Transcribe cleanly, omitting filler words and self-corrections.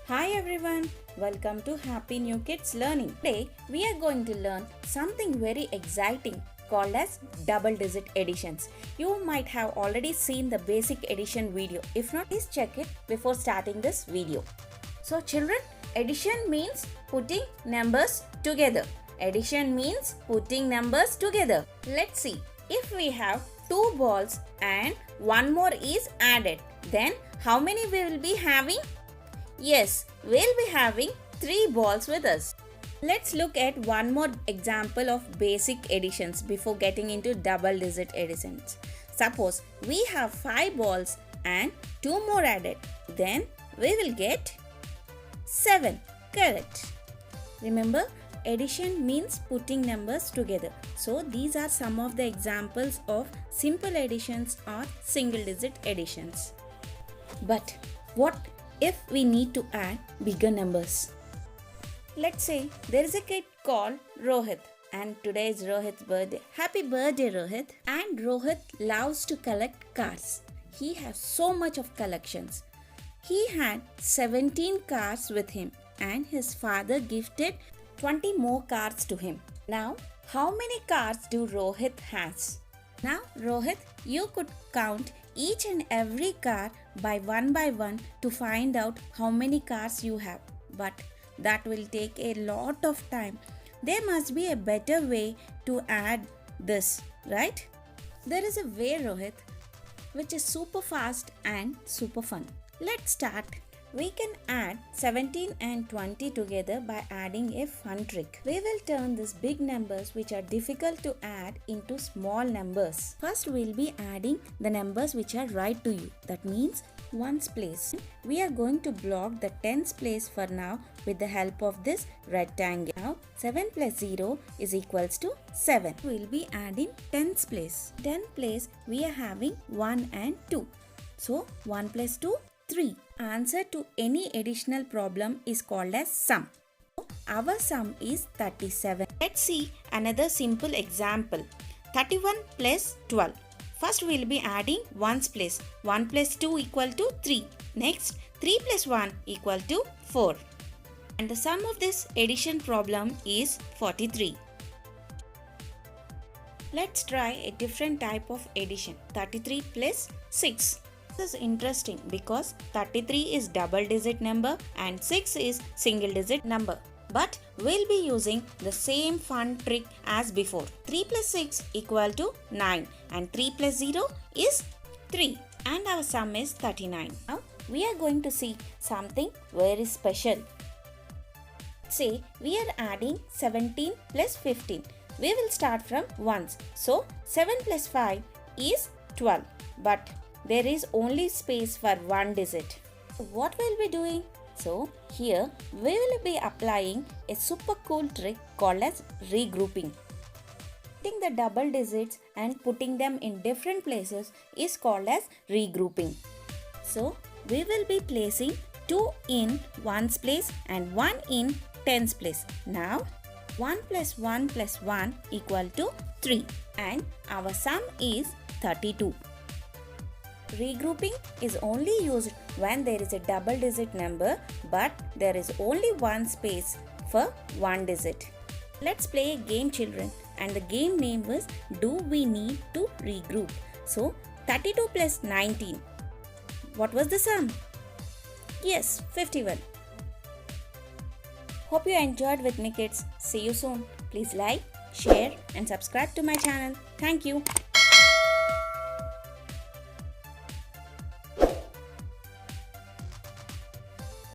Hi everyone, welcome to Happy New Kids Learning. Today we are going to learn something very exciting called as double digit additions. You might have already seen the basic addition video. If not, please check it before starting this video. So children, addition means putting numbers together. Addition means putting numbers together. Let's see. If we have two balls and one more is added, then how many we will be having? Yes, we'll be having 3 balls with us. Let's look at one more example of basic additions before getting into double digit additions. Suppose we have 5 balls and 2 more added. Then we will get 7. Correct. Remember, addition means putting numbers together. So these are some of the examples of simple additions or single digit additions. But what if we need to add bigger numbers? Let's say there is a kid called Rohit and today is Rohit's birthday. Happy birthday, Rohit. And Rohit loves to collect cars. He has so much of collections. He had 17 cars with him and his father gifted 20 more cars to him. Now, how many cars do Rohit has? Now, Rohit, you could count each and every car by one to find out how many cars you have. But that will take a lot of time. There must be a better way to add this, right? There is a way, Rohit, which is super fast and super fun. Let's start. We can add 17 and 20 together by adding a fun trick. We will turn these big numbers which are difficult to add into small numbers. First, we'll be adding the numbers which are right to you. That means ones place. We are going to block the tens place for now with the help of this rectangle. Now, 7 plus 0 is equals to 7. We'll be adding tens place. 10 place we are having 1 and 2. So, 1 plus 2, 3. Answer to any additional problem is called as sum. Our sum is 37. Let's see another simple example. 31 plus 12. First we will be adding ones place. 1 plus 2 equal to 3. Next 3 plus 1 equal to 4. And the sum of this addition problem is 43. Let's try a different type of addition. 33 plus 6. This is interesting because 33 is double digit number and 6 is single digit number. But we'll be using the same fun trick as before. 3 plus 6 equal to 9 and 3 plus 0 is 3 and our sum is 39. Now we are going to see something very special. Say we are adding 17 plus 15. We will start from ones. So 7 plus 5 is 12. But there is only space for one digit. What we'll be doing? So here we will be applying a super cool trick called as regrouping. Taking the double digits and putting them in different places is called as regrouping. So we will be placing 2 in ones place and 1 in tens place. Now 1 plus 1 plus 1 equal to 3 and our sum is 32. Regrouping is only used when there is a double digit number but there is only one space for one digit. Let's play a game, children, and the game name is Do We Need to Regroup? So 32 plus 19. What was the sum? Yes, 51. Hope you enjoyed with me, kids. See you soon. Please like, share and subscribe to my channel. Thank you.